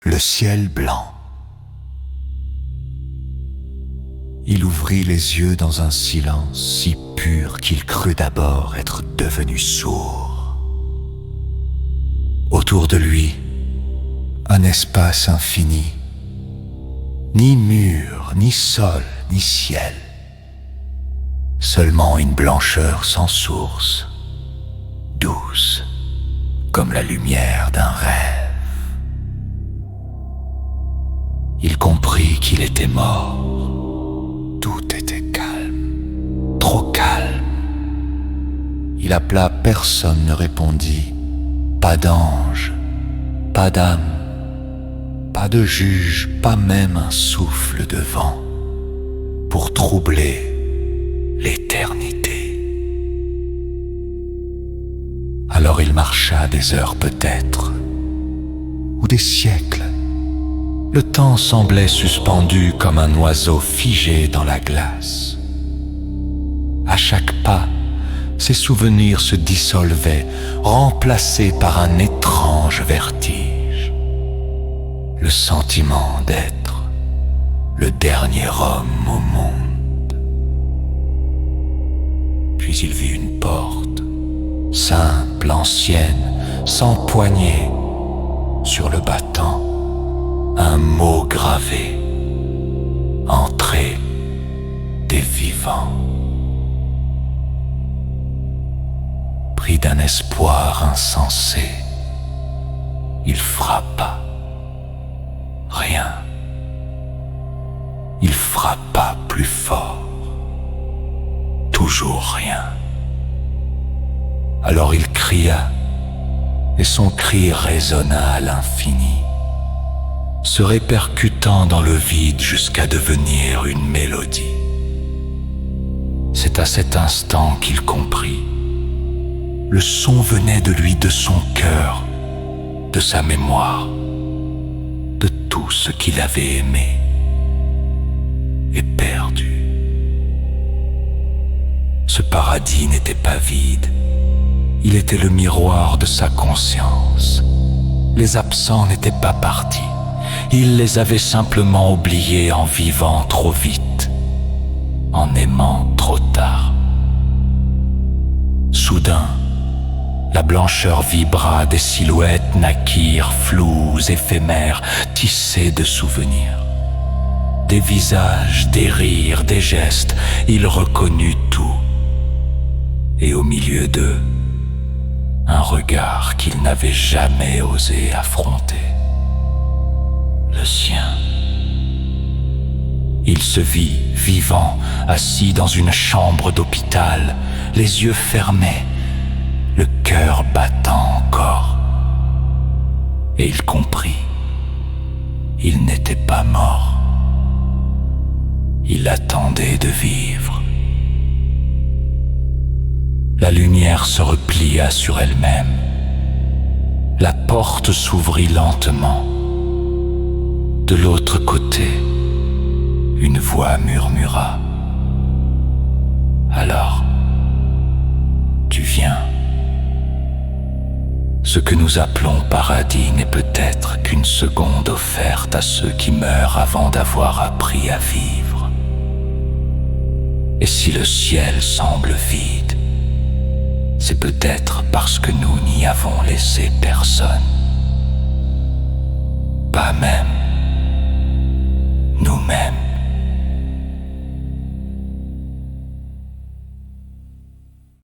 Le ciel blanc. Il ouvrit les yeux dans un silence si pur qu'il crut d'abord être devenu sourd. Autour de lui, un espace infini, ni mur, ni sol, ni ciel, seulement une blancheur sans source, douce comme la lumière d'un rêve. Il comprit qu'il était mort. Tout était calme, trop calme. Il appela, personne ne répondit. Pas d'ange, pas d'âme, pas de juge, pas même un souffle de vent pour troubler l'éternité. Alors il marcha des heures peut-être, ou des siècles. Le temps semblait suspendu comme un oiseau figé dans la glace. À chaque pas, ses souvenirs se dissolvaient, remplacés par un étrange vertige. Le sentiment d'être le dernier homme au monde. Puis il vit une porte, simple, ancienne, sans poignée, sur le battant. Un mot gravé, entrée des vivants. Pris d'un espoir insensé, il frappa. Rien. Il frappa plus fort. Toujours rien. Alors il cria, et son cri résonna à l'infini, se répercutant dans le vide jusqu'à devenir une mélodie. C'est à cet instant qu'il comprit. Le son venait de lui, de son cœur, de sa mémoire, de tout ce qu'il avait aimé et perdu. Ce paradis n'était pas vide, il était le miroir de sa conscience. Les absents n'étaient pas partis. Il les avait simplement oubliés en vivant trop vite, en aimant trop tard. Soudain, la blancheur vibra, des silhouettes naquirent, floues, éphémères, tissées de souvenirs. Des visages, des rires, des gestes, il reconnut tout. Et au milieu d'eux, un regard qu'il n'avait jamais osé affronter. Le sien. Il se vit vivant, assis dans une chambre d'hôpital, les yeux fermés, le cœur battant encore. Et il comprit, il n'était pas mort. Il attendait de vivre. La lumière se replia sur elle-même. La porte s'ouvrit lentement. De l'autre côté, une voix murmura. Alors, tu viens. Ce que nous appelons paradis n'est peut-être qu'une seconde offerte à ceux qui meurent avant d'avoir appris à vivre. Et si le ciel semble vide, c'est peut-être parce que nous n'y avons laissé personne. Pas même